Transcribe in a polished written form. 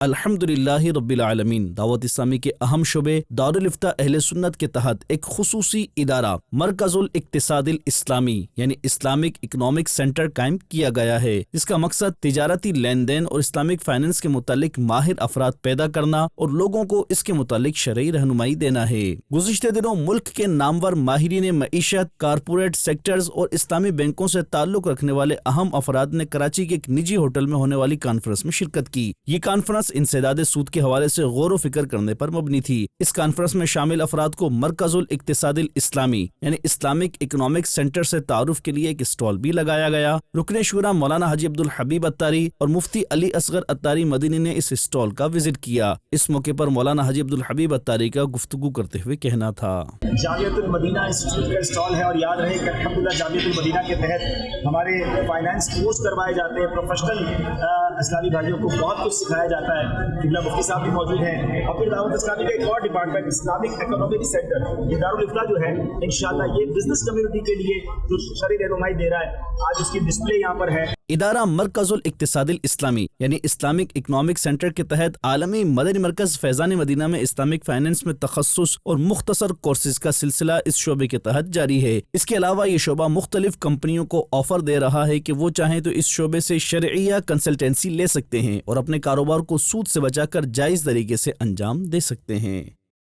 الحمدللہ رب العالمین دعوت اسلامی کے اہم شعبے دارالفتہ اہل سنت کے تحت ایک خصوصی ادارہ مرکز الاقتصاد الاسلامی یعنی اسلامک اکنامک سینٹر قائم کیا گیا ہے، جس کا مقصد تجارتی لین دین اور اسلامک فائنانس کے متعلق ماہر افراد پیدا کرنا اور لوگوں کو اس کے متعلق شرعی رہنمائی دینا ہے۔ گزشتہ دنوں ملک کے نامور ماہرین معیشت، کارپوریٹ سیکٹرز اور اسلامی بینکوں سے تعلق رکھنے والے اہم افراد نے کراچی کے ایک نجی ہوٹل میں ہونے والی کانفرنس میں شرکت کی۔ یہ کانفرنس انسداد سود کے حوالے سے غور و فکر کرنے پر مبنی تھی۔ اس کانفرنس میں شامل افراد کو مرکز الاقتصاد الاسلامی یعنی اسلامک اکنامک سینٹر سے تعارف کے لیے ایک اسٹال بھی لگایا گیا۔ رکن شورا مولانا حاجی عبدالحبیب اتاری اور مفتی علی اصغر اتاری مدنی نے اس اسٹال کا وزٹ کیا۔ اس موقع پر مولانا حاجی عبدالحبیب اتاری کا گفتگو کرتے ہوئے کہنا تھا، جامعۃ المدینہ انسٹیٹیوٹ کا اسٹال ہے، اور یاد رہے کہ الحمدللہ جامعۃ المدینہ کے تحت ہمارے فائنانس کورس کروائے جاتے ہیں، پروفیشنل اسلامی بھائیوں کو بہت کچھ سکھایا جاتا ہے۔ قبلہ مفتی صاحب بھی موجود ہیں، اور پھر دعوت اسلامی کا ایک اور ڈپارٹمنٹ اسلامک اکنامک سینٹر، یہ دارالفتہ جو ہے انشاءاللہ یہ بزنس کمیونٹی کے لیے جو شرعی رہنمائی دے رہا ہے، آج اس کی ڈسپلے یہاں پر ہے۔ ادارہ مرکز الاقتصاد الاسلامی یعنی اسلامک اکنامک سینٹر کے تحت عالمی مدنی مرکز فیضان مدینہ میں اسلامک فائنانس میں تخصص اور مختصر کورسز کا سلسلہ اس شعبے کے تحت جاری ہے۔ اس کے علاوہ یہ شعبہ مختلف کمپنیوں کو آفر دے رہا ہے کہ وہ چاہیں تو اس شعبے سے شرعیہ کنسلٹنسی لے سکتے ہیں اور اپنے کاروبار کو سود سے بچا کر جائز طریقے سے انجام دے سکتے ہیں۔